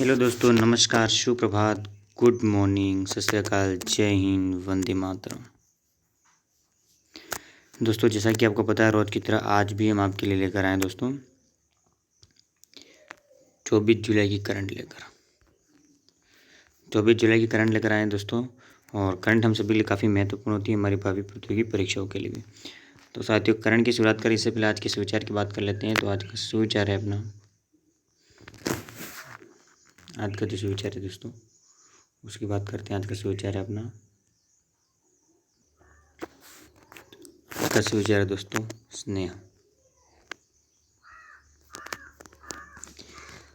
Hello दोस्तों, नमस्कार, सुप्रभात, गुड मॉर्निंग, सत श्री अकाल, जय हिंद, वंदे मातरम। दोस्तों, जैसा कि आपको पता है, रोज़ की तरह आज भी हम आपके लिए लेकर आए दोस्तों 24 जुलाई की करंट लेकर आए दोस्तों। और करंट हम सभी के लिए काफ़ी महत्वपूर्ण होती है, हमारी भावी प्रतियोगी परीक्षाओं के लिए भी। तो साथियों, करंट की शुरुआत करें इससे पहले आज के सुविचार की बात कर लेते हैं। तो आज का सुविचार है दोस्तों, उसकी बात करते हैं। आज का सुविचार है दोस्तों स्नेह।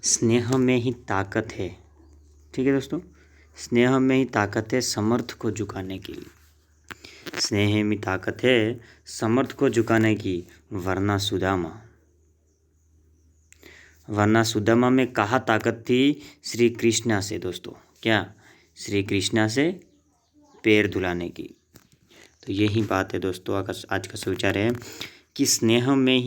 स्नेह में ही ताकत है। ठीक है दोस्तों, स्नेह में ही ताकत है समर्थ को झुकाने की। स्नेह में ताकत है समर्थ को झुकाने की, वरना सुदामा में कहाँ ताकत थी? श्री कृष्णा से दोस्तों, क्या? श्री कृष्णा से पैर धुलाने की। तो यही बात है दोस्तों, आज का सुविचार है कि स्नेह में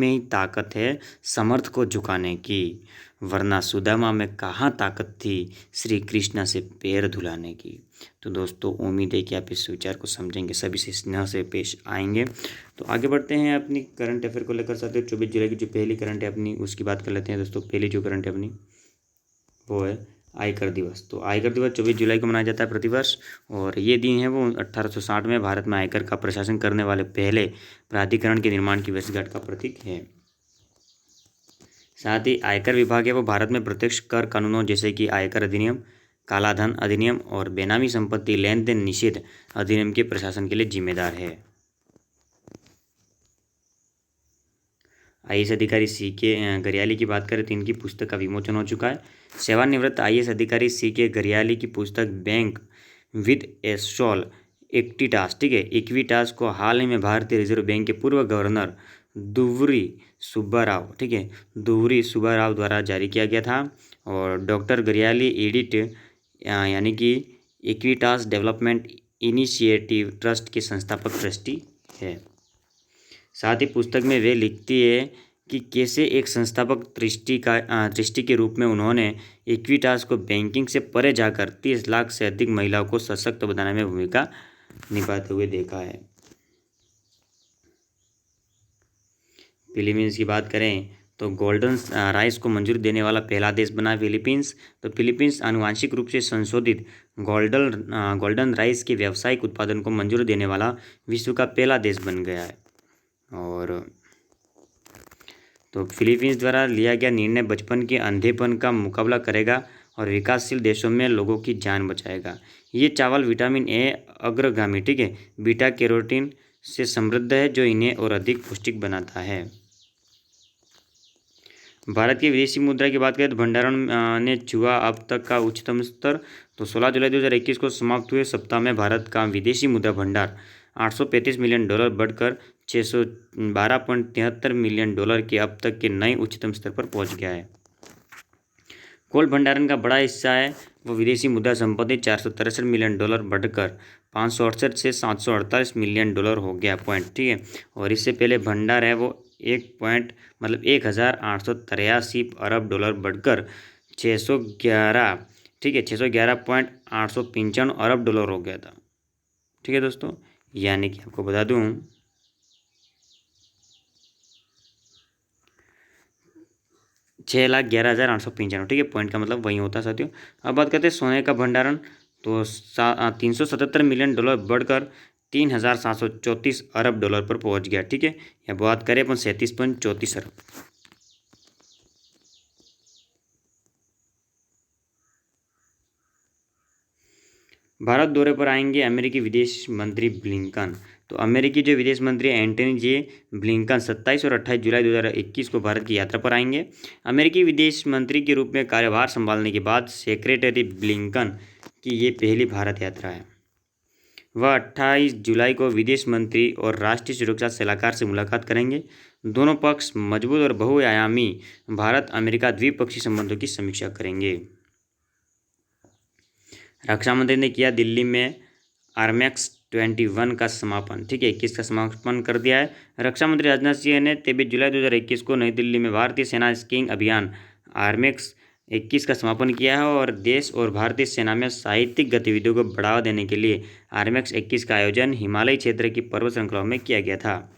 ही ताकत है समर्थ को झुकाने की, वरना सुदामा में कहाँ ताकत थी श्री कृष्णा से पैर धुलाने की। तो दोस्तों, उम्मीद है कि आप इस विचार को समझेंगे, सभी से स्नेह से पेश आएंगे। तो आगे बढ़ते हैं अपनी करंट अफेयर को लेकर। साथ ही 24 जुलाई की जो पहली करंट है अपनी, उसकी बात कर लेते हैं दोस्तों। पहली जो करंट है अपनी वो है आयकर दिवस। तो आयकर दिवस 24 जुलाई को मनाया जाता है प्रतिवर्ष, और ये दिन है वो 1860 में भारत में आयकर का प्रशासन करने वाले पहले प्राधिकरण के निर्माण की वर्षगांठ का प्रतीक है। साथ ही आयकर विभाग है वो भारत में प्रत्यक्ष कर कानूनों जैसे कि आयकर अधिनियम, कालाधन अधिनियम और बेनामी संपत्ति लेन देन निषेध अधिनियम के प्रशासन के लिए जिम्मेदार है। आईएएस अधिकारी CK घरियाली की बात करें तो इनकी पुस्तक का विमोचन हो चुका है। सेवानिवृत्त आईएएस अधिकारी CK घरियाली की पुस्तक bank with a soul Equitas, ठीक है, इक्विटास को हाल ही में भारतीय रिजर्व बैंक के पूर्व गवर्नर दुवरी सुब्बाराव, ठीक है, दुवरी सुब्बाराव द्वारा जारी किया गया था। और डॉक्टर घरियाली एडिट यानी कि इक्विटास डेवलपमेंट इनिशिएटिव ट्रस्ट के संस्थापक ट्रस्टी है। साथ ही पुस्तक में वे लिखती है कि कैसे एक संस्थापक दृष्टि के रूप में उन्होंने इक्विटास को बैंकिंग से परे जाकर 30 लाख से अधिक महिलाओं को सशक्त बनाने में भूमिका निभाते हुए देखा है। फिलीपींस की बात करें तो गोल्डन राइस को मंजूरी देने वाला पहला देश बना फिलीपींस। तो फिलीपींस आनुवांशिक रूप से संशोधित गोल्डन राइस के व्यावसायिक उत्पादन को मंजूरी देने वाला विश्व का पहला देश बन गया है। और तो फिलीपींस द्वारा लिया गया निर्णय बचपन के अंधेपन का मुकाबला करेगा और विकासशील देशों में लोगों की जान बचाएगा। ये चावल विटामिन ए अग्रगामी, ठीक है, बीटा कैरोटीन से समृद्ध है, जो इन्हें और अधिक पौष्टिक बनाता है। भारत की विदेशी मुद्रा की बात करें तो भंडारण ने छुआ अब तक का उच्चतम स्तर। तो 16 जुलाई 2021 को समाप्त हुए सप्ताह में भारत का विदेशी मुद्रा भंडार $835 मिलियन बढ़कर $612.73 मिलियन के अब तक के नए उच्चतम स्तर पर पहुंच गया है। कोल भंडारण का बड़ा हिस्सा है वो विदेशी मुद्रा संपत्ति $463 मिलियन बढ़कर 568 से $748 मिलियन हो गया पॉइंट, ठीक है। और इससे पहले भंडार है वो 1,883 अरब डॉलर बढ़कर 611, ठीक है, 611.895 अरब डॉलर हो गया था, ठीक है दोस्तों। यानी कि आपको बता दूं 6,11,895, ठीक है, पॉइंट का मतलब वही होता है साथियों। अब बात करते हैं सोने का भंडारण। तो 377 मिलियन बढ़कर 3,734 अरब डॉलर पर पहुंच गया, ठीक है। या बात करें अपन 37.34 अरब। भारत दौरे पर आएंगे अमेरिकी विदेश मंत्री ब्लिंकन। तो अमेरिकी जो विदेश मंत्री एंटनी जे ब्लिंकन 27 और 28 जुलाई 2021 को भारत की यात्रा पर आएंगे। अमेरिकी विदेश मंत्री के रूप में कार्यभार संभालने के बाद सेक्रेटरी ब्लिंकन की ये पहली भारत यात्रा है। वह 28 जुलाई को विदेश मंत्री और राष्ट्रीय सुरक्षा सलाहकार से मुलाकात करेंगे। दोनों पक्ष मजबूत और बहुआयामी भारत अमेरिका द्विपक्षीय संबंधों की समीक्षा करेंगे। रक्षा मंत्री ने किया दिल्ली में आर्मेक्स 21 का समापन, ठीक है, 21 का समापन कर दिया है। रक्षा मंत्री राजनाथ सिंह ने 23 जुलाई 2021 को नई दिल्ली में भारतीय सेना स्कीइंग अभियान आर्मेक्स 21 का समापन किया है और देश और भारतीय सेना में साहित्यिक गतिविधियों को बढ़ावा देने के लिए आर्मेक्स 21 का आयोजन हिमालयी क्षेत्र की पर्वत श्रृंखलाओं में किया गया था।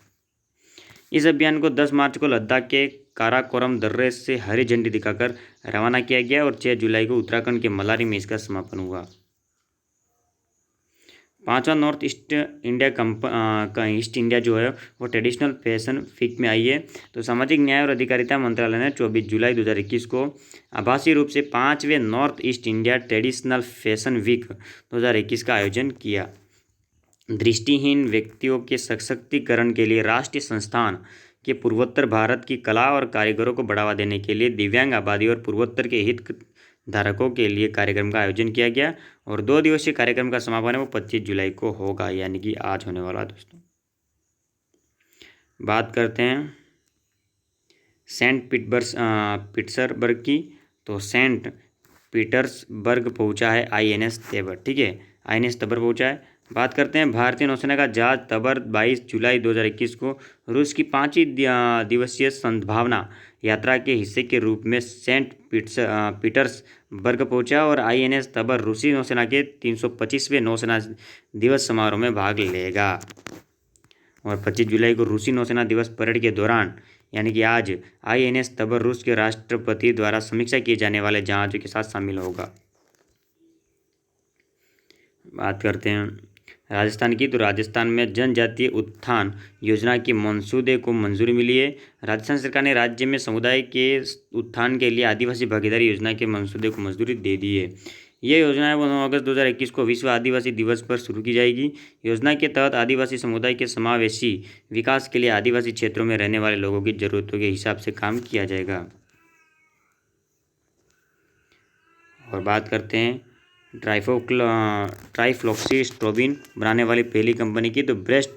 इस अभियान को 10 मार्च को लद्दाख के काराकोरम दर्रे से हरी झंडी दिखाकर रवाना किया गया और 6 जुलाई को उत्तराखंड के मलारी में इसका समापन हुआ। 5वां North East India East India जो है वो ट्रेडिशनल फैशन वीक में आई है। तो सामाजिक न्याय और अधिकारिता मंत्रालय ने 24 जुलाई 2021 को आभासी रूप से 5वें North East India traditional fashion week 2021 का आयोजन किया। दृष्टिहीन व्यक्तियों के सशक्तिकरण के लिए राष्ट्रीय संस्थान के पूर्वोत्तर भारत की कला और कारीगरों को बढ़ावा देने के लिए दिव्यांग आबादी और पूर्वोत्तर के हित धारकों के लिए कार्यक्रम का आयोजन किया गया और 2 दिवसीय कार्यक्रम का समापन है वो 25 जुलाई को होगा, यानी कि आज होने वाला। दोस्तों बात करते हैं सेंट पीटर्सबर्ग की। तो सेंट पीटर्सबर्ग पहुंचा है INS तबर, ठीक है, INS तबर पहुंचा है। बात करते हैं भारतीय नौसेना का जहाज तबर 22 जुलाई 2021 को रूस की 5 दिवसीय सद्भावना यात्रा के हिस्से के रूप में सेंट पीटर्सबर्ग पहुंचा और INS तबर रूसी नौसेना के 325वें नौसेना दिवस समारोह में भाग लेगा। और 25 जुलाई को रूसी नौसेना दिवस परेड के दौरान, यानी कि आज, INS तबर रूस के राष्ट्रपति द्वारा समीक्षा किए जाने वाले जहाज़ों के साथ शामिल होगा। बात करते हैं राजस्थान की। तो राजस्थान में जनजातीय उत्थान योजना के मंसूदे को मंजूरी मिली है। राजस्थान सरकार ने राज्य में समुदाय के उत्थान के लिए आदिवासी भागीदारी योजना के मंसूदे को मंजूरी दे दी है। यह योजना है वो 9 अगस्त 2021 को विश्व आदिवासी दिवस पर शुरू की जाएगी। योजना के तहत आदिवासी समुदाय के समावेशी विकास के लिए आदिवासी क्षेत्रों में रहने वाले लोगों की जरूरतों के हिसाब से काम किया जाएगा। और बात करते हैं ट्राइफ्लॉक्सीस्ट्रोबिन बनाने वाली पहली कंपनी की। तो breast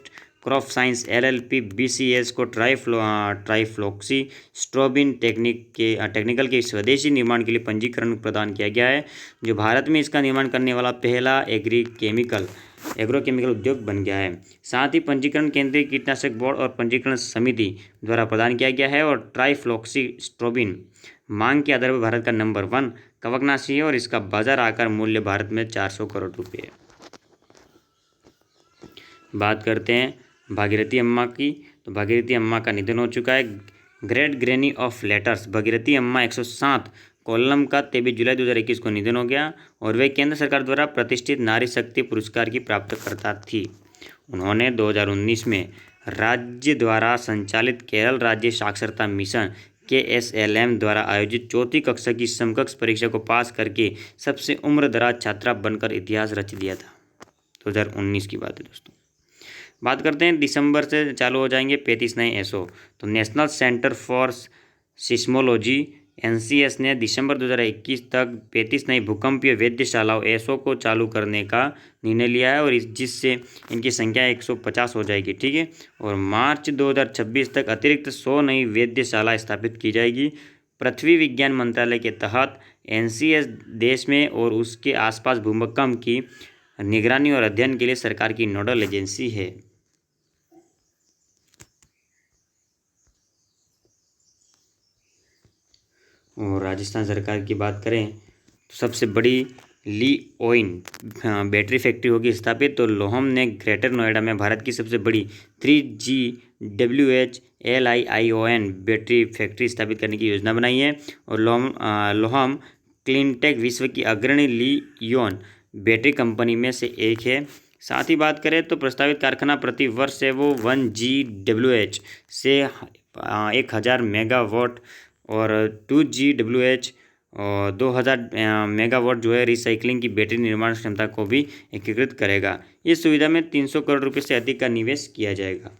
crop science LLP BCS को ट्राइफ्लॉक्सीस्ट्रोबिन टेक्निकल के स्वदेशी निर्माण के लिए पंजीकरण प्रदान किया गया है, जो भारत में इसका निर्माण करने वाला पहला एग्रोकेमिकल उद्योग बन गया है। साथ ही पंजीकरण केंद्रीय कीटनाशक बोर्ड और पंजीकरण समिति द्वारा प्रदान किया गया है। और ट्राइफ्लॉक्सीस्ट्रोबिन मांग के आधार पर भारत का नंबर 1 कवकनाशी है और इसका बाजार आकार मूल्य भारत में 400 करोड़ रुपये है। बात करते हैं भागीरथी अम्मा की। तो भागीरथी अम्मा का निधन हो चुका है। Great granny of letters Bhagirathi अम्मा 107 कोल्लम का 23 जुलाई 2021 को निधन हो गया और वे केंद्र सरकार द्वारा प्रतिष्ठित नारी शक्ति पुरस्कार की प्राप्तकर्ता थी। उन्होंने 2019 में राज्य द्वारा संचालित केरल राज्य साक्षरता मिशन KSLM द्वारा आयोजित 4वीं कक्षा की समकक्ष परीक्षा को पास करके सबसे उम्रदराज छात्रा बनकर इतिहास रच दिया था। 2019 की बात है दोस्तों। बात करते हैं दिसंबर से चालू हो जाएंगे 35 नए SO। तो national centre for seismology NCS ने दिसंबर 2021 तक 35 नई भूकंपीय वेधशालाओं SO को चालू करने का निर्णय लिया है और जिससे इनकी संख्या 150 हो जाएगी, ठीक है। और मार्च 2026 तक अतिरिक्त 100 नई वेधशाला स्थापित की जाएगी। पृथ्वी विज्ञान मंत्रालय के तहत NCS देश में और उसके आसपास भूकंप की निगरानी और अध्ययन के लिए सरकार की नोडल एजेंसी है। और राजस्थान सरकार की बात करें तो सबसे बड़ी ली-ओइन बैटरी फैक्ट्री होगी स्थापित। तो लोहम ने ग्रेटर नोएडा में भारत की सबसे बड़ी 3GWH LiION बैटरी फैक्ट्री स्थापित करने की योजना बनाई है। और लोहम क्लीनटेक विश्व की अग्रणी ली-इयोन बैटरी कंपनी में से एक है। साथ ही बात करें तो प्रस्तावित कारखाना प्रति वर्ष है वो 1 GWH से 1000 मेगावाट और 2 GWH और 2000 मेगावाट जो है रिसाइकलिंग की बैटरी निर्माण क्षमता को भी एकीकृत करेगा। इस सुविधा में 300 करोड़ रुपये से अधिक का निवेश किया जाएगा।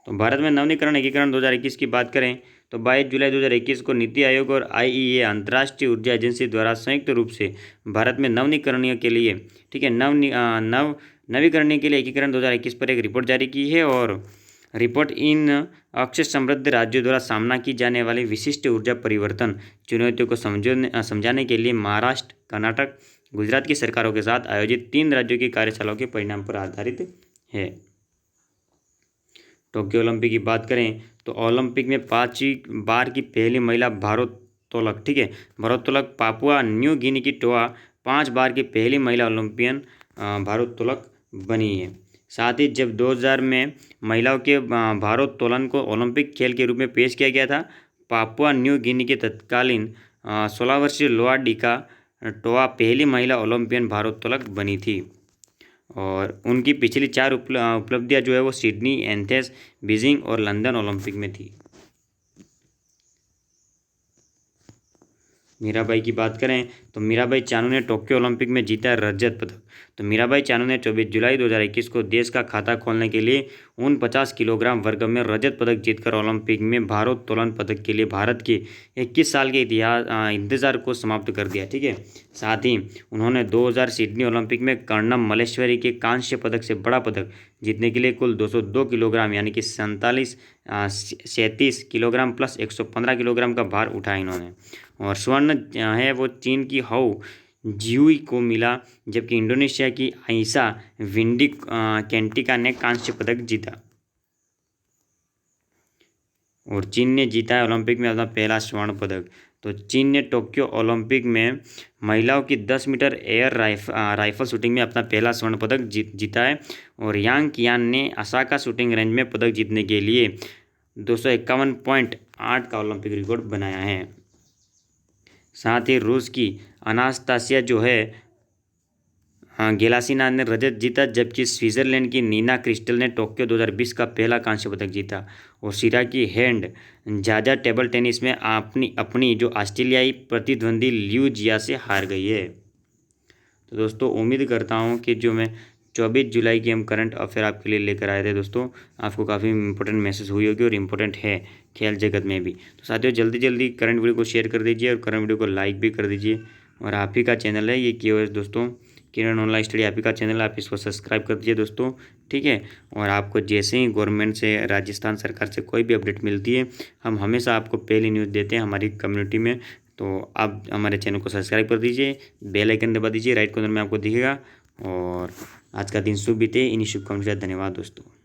तो भारत में नवीनीकरण एकीकरण 2021 की बात करें तो 22 जुलाई 2021 को नीति आयोग और IEA अंतर्राष्ट्रीय ऊर्जा एजेंसी द्वारा संयुक्त रूप से भारत में नवीकरणीय के लिए, ठीक है, नवीकरणीय के लिए एकीकरण 2021 पर एक रिपोर्ट जारी की है। और रिपोर्ट इन अक्षय समृद्ध राज्यों द्वारा सामना की जाने वाली विशिष्ट ऊर्जा परिवर्तन चुनौतियों को समझाने के लिए महाराष्ट्र, कर्नाटक, गुजरात की सरकारों के साथ आयोजित 3 राज्यों की कार्यशालाओं के परिणाम पर आधारित है। टोक्यो ओलंपिक की बात करें तो ओलंपिक में 5वीं बार की पहली महिला भारोत्तोलक, ठीक है, भारोत्तोलक पापुआ न्यू गिनी की टोआ 5 बार की पहली महिला ओलंपियन भारोत्तोलक बनी है। साथ ही जब 2000 में महिलाओं के भारोत्तोलन को ओलंपिक खेल के रूप में पेश किया गया था, पापुआ न्यू गिनी के तत्कालीन 16 वर्षीय लोआ डिका टोआ पहली महिला ओलंपियन भारोत्तोलक बनी थी। और उनकी पिछली 4 उपलब्धियां जो है वो सिडनी, एथेंस, बीजिंग और लंदन ओलंपिक में थी। मीराबाई की बात करें तो मीराबाई चानू ने टोक्यो ओलंपिक में जीता रजत पदक। तो मीराबाई चानू ने 24 जुलाई 2021 को देश का खाता खोलने के लिए 49 किलोग्राम वर्ग में रजत पदक जीतकर ओलंपिक में भारोत्तोलन पदक के लिए भारत के 21 साल के इंतजार को समाप्त कर दिया, ठीक है। साथ ही उन्होंने 2000 सिडनी ओलंपिक में कर्णम मल्लेश्वरी के कांस्य पदक से बड़ा पदक जीतने के लिए कुल 202 किलोग्राम यानी कि 37 किलोग्राम प्लस 115 किलोग्राम का भार उठाया इन्होंने। और स्वर्ण है वो चीन की हाउ जियुई को मिला, जबकि इंडोनेशिया की आइसा विंडी कैंटिका ने कांस्य पदक जीता। और चीन ने जीता है ओलंपिक में अपना पहला स्वर्ण पदक। तो चीन ने टोक्यो ओलंपिक में महिलाओं की 10 मीटर एयर राइफल शूटिंग में अपना पहला स्वर्ण पदक जीता है। और यांग कियान ने ओसाका शूटिंग रेंज में पदक जीतने के लिए 251.8 का ओलंपिक रिकॉर्ड बनाया है। साथ ही रूस की अनास्तासिया जो है गेलासिना ने रजत जीता, जबकि स्विट्जरलैंड की नीना क्रिस्टल ने टोक्यो 2020 का पहला कांस्य पदक जीता। और सीरा की हैंड जाजा टेबल टेनिस में अपनी जो ऑस्ट्रेलियाई प्रतिद्वंदी लियू जिया से हार गई है। तो दोस्तों उम्मीद करता हूँ कि जो मैं 24 जुलाई की हम करंट अफेयर आपके लिए लेकर आए थे दोस्तों, आपको काफ़ी इंपॉर्टेंट मैसेज हुई होगी और इम्पोर्टेंट है खेल जगत में भी। तो साथियों जल्दी जल्दी करंट वीडियो को शेयर कर दीजिए और करंट वीडियो को लाइक भी कर दीजिए। और आप ही का चैनल है ये KOS दोस्तों, किरण ऑनलाइन स्टडी, आप ही का चैनल है, आप इसको सब्सक्राइब कर दीजिए दोस्तों, ठीक है। और आपको जैसे ही गवर्नमेंट से, राजस्थान सरकार से कोई भी अपडेट मिलती है, हम हमेशा आपको पहली न्यूज़ देते हैं हमारी कम्युनिटी में। तो आप हमारे चैनल को सब्सक्राइब कर दीजिए, बेल आइकन दबा दीजिए, राइट कॉर्नर में आपको दिखेगा। और आज का दिन शुभ बीते, इन्हीं शुभकामनाओं के साथ धन्यवाद दोस्तों।